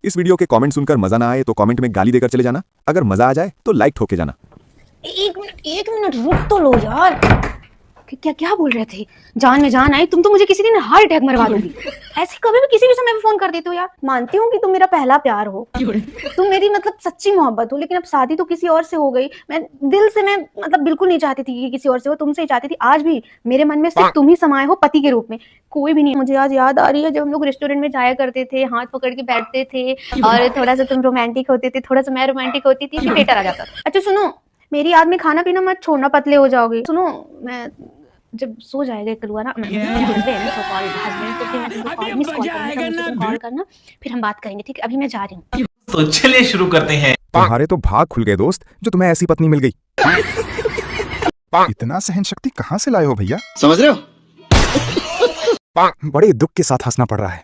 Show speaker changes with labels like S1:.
S1: इस वीडियो के कमेंट सुनकर मजा ना आए तो कमेंट में गाली देकर चले जाना, अगर मजा आ जाए तो लाइक ठोक के जाना।
S2: एक मिनट रुक तो लो यार। क्या क्या बोल रहे थे? जान में जान आई, तुम तो मुझे किसी दिन हार्ट अटैक मरवा दोगी। ऐसे कभी भी किसी भी समय पे फोन कर देते हो यार। मानती हूँ कि तुम मेरा पहला प्यार हो, तुम मेरी मतलब सच्ची मोहब्बत हो, लेकिन अब शादी तो किसी और से हो गई। मैं दिल से मैं मतलब बिल्कुल नहीं चाहती थी कि किसी और से हो, तुमसे ही चाहती थी। आज भी मेरे मन में सिर्फ तुम ही समाये हो पति के रूप में, कोई भी नहीं। मुझे आज याद आ रही है जब हम लोग रेस्टोरेंट में जाया करते थे, हाथ पकड़ के बैठते थे और थोड़ा सा तुम रोमांटिक होते थे, थोड़ा सा मैं रोमांटिक होती थी, फिर डेटर आ जाता। अच्छा सुनो, मेरी याद में खाना पीना मत छोड़ना, पतले हो जाओगे। सुनो, मैं जब सो जाएगा कलुआ ना, कॉल करना, फिर हम बात करेंगे, ठीक है? अभी मैं जा रही हूँ।
S3: तो चलिए शुरू करते हैं।
S1: तुम्हारे तो भाग खुल गए दोस्त, जो तुम्हें ऐसी पत्नी मिल गई।
S4: इतना सहन शक्ति कहाँ से लाए हो भैया?
S3: समझ रहे हो?
S4: बड़े दुख के साथ हंसना पड़ रहा है।